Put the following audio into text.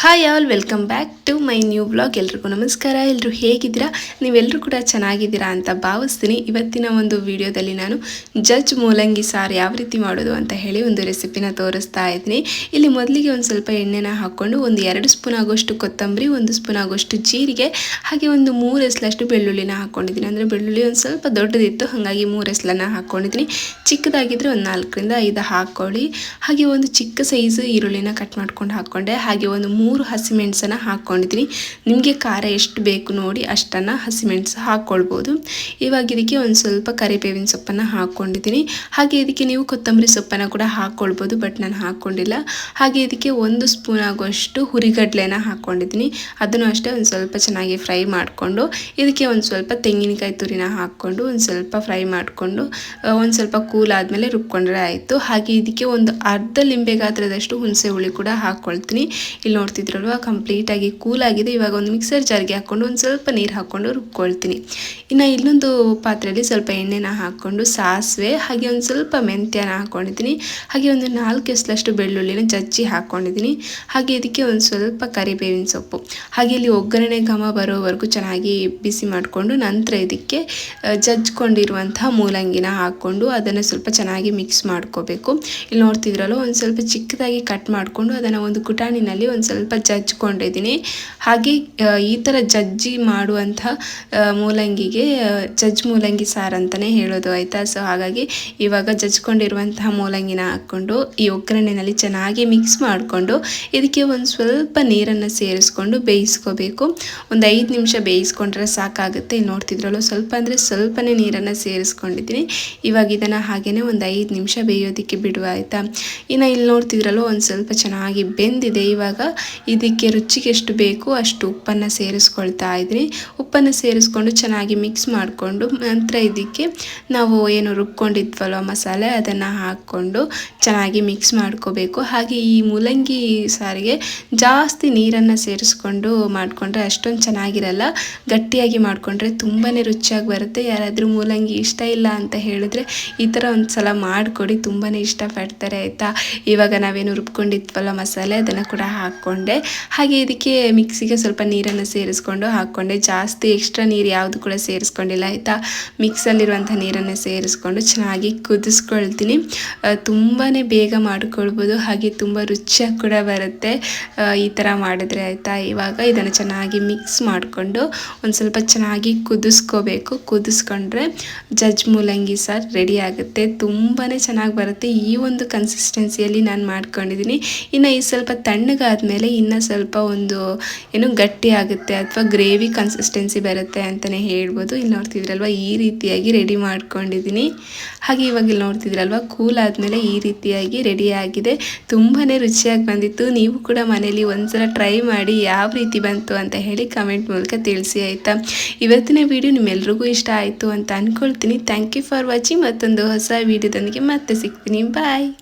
Hi all, welcome back to my new vlog. ಎಲ್ರಿಗೂ ನಮಸ್ಕಾರ. ಎಲ್ಲರೂ ಹೇಗಿದ್ದೀರಾ? ನೀವೆಲ್ಲರೂ ಕೂಡ ಚೆನ್ನಾಗಿದ್ದೀರಾ ಅಂತ ಭಾವಿಸ್ತೀನಿ. ಇವತ್ತಿನ ಒಂದು ವಿಡಿಯೋದಲ್ಲಿ ನಾನು ಜಜ್ ಮೂಲಂಗಿ ಸಾರು ಯಾವ ರೀತಿ ಮಾಡೋದು ಅಂತ ಹೇಳಿ ಒಂದು ರೆಸಿಪಿನ ತೋರಿಸ್ತಾ ಇದ್ದೀನಿ. ಇಲ್ಲಿ ಮೊದಲಿಗೆ ಒಂದು ಸ್ವಲ್ಪ ಎಣ್ಣೆನ ಹಾಕ್ಕೊಂಡು ಒಂದು 2 ಸ್ಪೂನ್ ಆಗೋಷ್ಟು ಕೊತ್ತಂಬರಿ, 1 ಸ್ಪೂನ್ ಆಗೋಷ್ಟು ಜೀರಿಗೆ, ಹಾಗೆ ಒಂದು 3 ಎಸಳಷ್ಟು ಬೆಳ್ಳುಳ್ಳಿನ ಹಾಕ್ಕೊಂಡಿದ್ದೀನಿ. ಅಂದರೆ ಬೆಳ್ಳುಳ್ಳಿ ಒಂದು ಸ್ವಲ್ಪ ದೊಡ್ಡದಿತ್ತು, ಹಾಗಾಗಿ 3 ಎಸಳನ್ನ ಹಾಕ್ಕೊಂಡಿದ್ದೀನಿ. ಚಿಕ್ಕದಾಗಿದ್ದರೆ ಒಂದು 4ರಿಂದ 5 ಹಾಕ್ಕೊಳ್ಳಿ. ಹಾಗೆ ಒಂದು ಚಿಕ್ಕ ಸೈಜ್ ಈರುಳ್ಳಿನ ಕಟ್ ಮಾಡ್ಕೊಂಡು ಹಾಕ್ಕೊಂಡೆ. ಹಾಗೆ ಒಂದು 3 ಹಸಿಮೆಣಸನ್ನು ಹಾಕ್ಕೊಂಡಿದ್ದೀನಿ. ನಿಮಗೆ ಖಾರ ಎಷ್ಟು ಬೇಕು ನೋಡಿ ಅಷ್ಟನ್ನು ಹಸಿಮೆಣಸು ಹಾಕ್ಕೊಳ್ಬೋದು. ಇವಾಗ ಇದಕ್ಕೆ ಒಂದು ಸ್ವಲ್ಪ ಕರಿಬೇವಿನ ಸೊಪ್ಪನ್ನು ಹಾಕ್ಕೊಂಡಿದ್ದೀನಿ. ಹಾಗೆ ಇದಕ್ಕೆ ನೀವು ಕೊತ್ತಂಬರಿ ಸೊಪ್ಪನ್ನು ಕೂಡ ಹಾಕ್ಕೊಳ್ಬೋದು, ಬಟ್ ನಾನು ಹಾಕ್ಕೊಂಡಿಲ್ಲ. ಹಾಗೆ ಇದಕ್ಕೆ 1 ಸ್ಪೂನ್ ಆಗುವಷ್ಟು ಹುರಿಗಡಲೆನ ಹಾಕ್ಕೊಂಡಿದ್ದೀನಿ. ಅದನ್ನು ಅಷ್ಟೇ ಒಂದು ಸ್ವಲ್ಪ ಚೆನ್ನಾಗಿ ಫ್ರೈ ಮಾಡಿಕೊಂಡು ಇದಕ್ಕೆ ಒಂದು ಸ್ವಲ್ಪ ತೆಂಗಿನಕಾಯಿ ತುರಿನ ಹಾಕ್ಕೊಂಡು ಒಂದು ಸ್ವಲ್ಪ ಫ್ರೈ ಮಾಡಿಕೊಂಡು ಒಂದು ಸ್ವಲ್ಪ ಕೂಲ್ ಆದಮೇಲೆ ರುಬ್ಕೊಂಡ್ರೆ ಆಯಿತು. ಹಾಗೆ ಇದಕ್ಕೆ ಒಂದು ಅರ್ಧ ಲಿಂಬೆ ಗಾತ್ರದಷ್ಟು ಹುಣಸೆ ಹುಳಿ ಕೂಡ ಹಾಕ್ಕೊಳ್ತೀನಿ. ಇಲ್ಲಿ ನೋಡ್ತಿದ್ರಲ್ವ, ಕಂಪ್ಲೀಟಾಗಿ ಕೂಲ್ ಆಗಿದೆ. ಇವಾಗ ಒಂದು ಮಿಕ್ಸರ್ ಜಾರ್ಗೆ ಹಾಕ್ಕೊಂಡು ಒಂದು ಸ್ವಲ್ಪ ನೀರು ಹಾಕ್ಕೊಂಡು ರುಬ್ಕೊಳ್ತೀನಿ. ಇನ್ನು ಇನ್ನೊಂದು ಪಾತ್ರೆಯಲ್ಲಿ ಸ್ವಲ್ಪ ಎಣ್ಣೆನ ಹಾಕ್ಕೊಂಡು ಸಾಸಿವೆ ಹಾಗೆ ಒಂದು ಸ್ವಲ್ಪ ಮೆಂತ್ಯನ ಹಾಕ್ಕೊಂಡಿದ್ದೀನಿ. ಹಾಗೆ ಒಂದು 4 ಎಸಳಷ್ಟು ಬೆಳ್ಳುಳ್ಳಿನ ಜಜ್ಜಿ ಹಾಕ್ಕೊಂಡಿದ್ದೀನಿ. ಹಾಗೆ ಇದಕ್ಕೆ ಒಂದು ಸ್ವಲ್ಪ ಕರಿಬೇವಿನ ಸೊಪ್ಪು, ಹಾಗೆ ಇಲ್ಲಿ ಒಗ್ಗರಣೆ ಘಮ ಬರೋವರೆಗೂ ಚೆನ್ನಾಗಿ ಬಿಸಿ ಮಾಡಿಕೊಂಡು ನಂತರ ಇದಕ್ಕೆ ಜಜ್ಕೊಂಡಿರುವಂತಹ ಮೂಲಂಗಿನ ಹಾಕ್ಕೊಂಡು ಅದನ್ನು ಸ್ವಲ್ಪ ಚೆನ್ನಾಗಿ ಮಿಕ್ಸ್ ಮಾಡ್ಕೋಬೇಕು. ಇಲ್ಲಿ ನೋಡ್ತಿದ್ರಲ್ಲ, ಒಂದು ಸ್ವಲ್ಪ ಚಿಕ್ಕದಾಗಿ ಕಟ್ ಮಾಡಿಕೊಂಡು ಅದನ್ನು ಒಂದು ಕುಟಾಣಿನಲ್ಲಿ ಒಂದು ಸ್ವಲ್ಪ ಜಜ್ಕೊಂಡಿದ್ದೀನಿ. ಹಾಗೆ ಈ ಥರ ಜಜ್ಜಿ ಮಾಡುವಂಥ ಮೂಲಂಗಿಗೆ ಜಜ್ ಮೂಲಂಗಿ ಸಾರು ಅಂತಲೇ ಹೇಳೋದು, ಆಯಿತಾ. ಸೊ ಹಾಗಾಗಿ ಇವಾಗ ಜಜ್ಕೊಂಡಿರುವಂತಹ ಮೂಲಂಗಿನ ಹಾಕ್ಕೊಂಡು ಈ ಒಗ್ಗರಣೆಯಲ್ಲಿ ಚೆನ್ನಾಗಿ ಮಿಕ್ಸ್ ಮಾಡಿಕೊಂಡು ಇದಕ್ಕೆ ಒಂದು ಸ್ವಲ್ಪ ನೀರನ್ನು ಸೇರಿಸ್ಕೊಂಡು ಬೇಯಿಸ್ಕೋಬೇಕು. ಒಂದು 5 ನಿಮಿಷ ಬೇಯಿಸ್ಕೊಂಡ್ರೆ ಸಾಕಾಗುತ್ತೆ. ಇಲ್ಲಿ ನೋಡ್ತಿದ್ರಲ್ಲ, ಸ್ವಲ್ಪ ಅಂದರೆ ಸ್ವಲ್ಪನೇ ನೀರನ್ನು ಸೇರಿಸ್ಕೊಂಡಿದ್ದೀನಿ. ಇವಾಗ ಇದನ್ನು ಹಾಗೆಯೇ ಒಂದು 5 ನಿಮಿಷ ಬೇಯೋದಕ್ಕೆ ಬಿಡುವ, ಆಯಿತಾ. ಇನ್ನು ಇಲ್ಲಿ ನೋಡ್ತಿದ್ರಲ್ಲ, ಒಂದು ಸ್ವಲ್ಪ ಚೆನ್ನಾಗಿ ಬೆಂದಿದೆ. ಇವಾಗ ಇದಕ್ಕೆ ರುಚಿಗೆ ಎಷ್ಟು ಬೇಕು ಅಷ್ಟು ಉಪ್ಪನ್ನು ಸೇರಿಸ್ಕೊಳ್ತಾ ಇದ್ದೀನಿ. ಉಪ್ಪನ್ನು ಸೇರಿಸ್ಕೊಂಡು ಚೆನ್ನಾಗಿ ಮಿಕ್ಸ್ ಮಾಡಿಕೊಂಡು ನಂತರ ಇದಕ್ಕೆ ನಾವು ಏನು ರುಬ್ಕೊಂಡಿದ್ವಲ್ವ ಮಸಾಲೆ ಅದನ್ನು ಹಾಕ್ಕೊಂಡು ಚೆನ್ನಾಗಿ ಮಿಕ್ಸ್ ಮಾಡ್ಕೋಬೇಕು. ಹಾಗೆ ಈ ಮೂಲಂಗಿ ಸಾರಿಗೆ ಜಾಸ್ತಿ ನೀರನ್ನು ಸೇರಿಸ್ಕೊಂಡು ಮಾಡಿಕೊಂಡ್ರೆ ಅಷ್ಟೊಂದು ಚೆನ್ನಾಗಿರಲ್ಲ. ಗಟ್ಟಿಯಾಗಿ ಮಾಡಿಕೊಂಡ್ರೆ ತುಂಬಾ ರುಚಿಯಾಗಿ ಬರುತ್ತೆ. ಯಾರಾದರೂ ಮೂಲಂಗಿ ಇಷ್ಟ ಇಲ್ಲ ಅಂತ ಹೇಳಿದ್ರೆ ಈ ಥರ ಒಂದು ಸಲ ಮಾಡಿಕೊಡಿ, ತುಂಬಾ ಇಷ್ಟಪಡ್ತಾರೆ, ಆಯಿತಾ. ಇವಾಗ ನಾವೇನು ರುಬ್ಕೊಂಡಿದ್ವಲ್ಲ ಮಸಾಲೆ ಅದನ್ನು ಕೂಡ ಹಾಕ್ಕೊಂಡೆ. ಹಾಗೆ ಇದಕ್ಕೆ ಮಿಕ್ಸಿಗೆ ಸ್ವಲ್ಪ ನೀರನ್ನು ಸೇರಿಸ್ಕೊಂಡು ಹಾಕ್ಕೊಂಡೆ. ಜಾಸ್ತಿ ಎಕ್ಸ್ಟ್ರಾ ನೀರು ಯಾವುದು ಕೂಡ ಸೇರಿಸ್ಕೊಂಡಿಲ್ಲ, ಆಯಿತಾ. ಮಿಕ್ಸಲ್ಲಿರುವಂಥ ನೀರನ್ನು ಸೇರಿಸ್ಕೊಂಡು ಚೆನ್ನಾಗಿ ಕುದಿಸ್ಕೊಳ್ತೀನಿ. ತುಂಬಾ ಬೇಗ ಮಾಡ್ಕೊಳ್ಬೋದು, ಹಾಗೆ ತುಂಬ ರುಚಿಯಾಗಿ ಕೂಡ ಬರುತ್ತೆ ಈ ಥರ ಮಾಡಿದ್ರೆ, ಆಯಿತಾ. ಇವಾಗ ಇದನ್ನು ಚೆನ್ನಾಗಿ ಮಿಕ್ಸ್ ಮಾಡಿಕೊಂಡು ಒಂದು ಸ್ವಲ್ಪ ಚೆನ್ನಾಗಿ ಕುದಿಸ್ಕೋಬೇಕು. ಕುದಿಸ್ಕೊಂಡ್ರೆ ಜಜ್ ಮೂಲಂಗಿ ಸಾರು ರೆಡಿ ಆಗುತ್ತೆ. ತುಂಬಾ ಚೆನ್ನಾಗಿ ಬರುತ್ತೆ. ಈ ಒಂದು ಕನ್ಸಿಸ್ಟೆನ್ಸಿಯಲ್ಲಿ ನಾನು ಮಾಡ್ಕೊಂಡಿದ್ದೀನಿ. ಇನ್ನು ಈ ಸ್ವಲ್ಪ ತಣ್ಣಗಾದ್ಮೇಲೆ ಇನ್ನು ಸ್ವಲ್ಪ ಒಂದು ಏನು ಗಟ್ಟಿ ಆಗುತ್ತೆ ಅಥವಾ ಗ್ರೇವಿ ಕನ್ಸಿಸ್ಟೆನ್ಸಿ ಬರುತ್ತೆ ಅಂತಲೇ ಹೇಳ್ಬೋದು. ಇಲ್ಲಿ ನೋಡ್ತಿದ್ರಲ್ವ, ಈ ರೀತಿಯಾಗಿ ರೆಡಿ ಮಾಡ್ಕೊಂಡಿದ್ದೀನಿ. ಹಾಗೆ ಇವಾಗ ಇಲ್ಲಿ ನೋಡ್ತಿದ್ರಲ್ವ, ಕೂಲ್ ಆದಮೇಲೆ ಈ ರೀತಿಯಾಗಿ ರೆಡಿ ಆಗಿದೆ. ತುಂಬಾ ರುಚಿಯಾಗಿ ಬಂದಿತ್ತು. ನೀವು ಕೂಡ ಮನೇಲಿ ಒಂದ್ಸಲ ಟ್ರೈ ಮಾಡಿ ಯಾವ ರೀತಿ ಬಂತು ಅಂತ ಹೇಳಿ ಕಮೆಂಟ್ ಮೂಲಕ ತಿಳಿಸಿ, ಆಯಿತಾ. ಇವತ್ತಿನ ವಿಡಿಯೋ ನಿಮ್ಮೆಲ್ರಿಗೂ ಇಷ್ಟ ಆಯಿತು ಅಂತ ಅಂದ್ಕೊಳ್ತೀನಿ. Thank you for watching. ಮತ್ತೊಂದು ಹೊಸ ವಿಡಿಯೋದೊಂದಿಗೆ ಮತ್ತೆ ಸಿಗ್ತೀನಿ. ಬಾಯ್.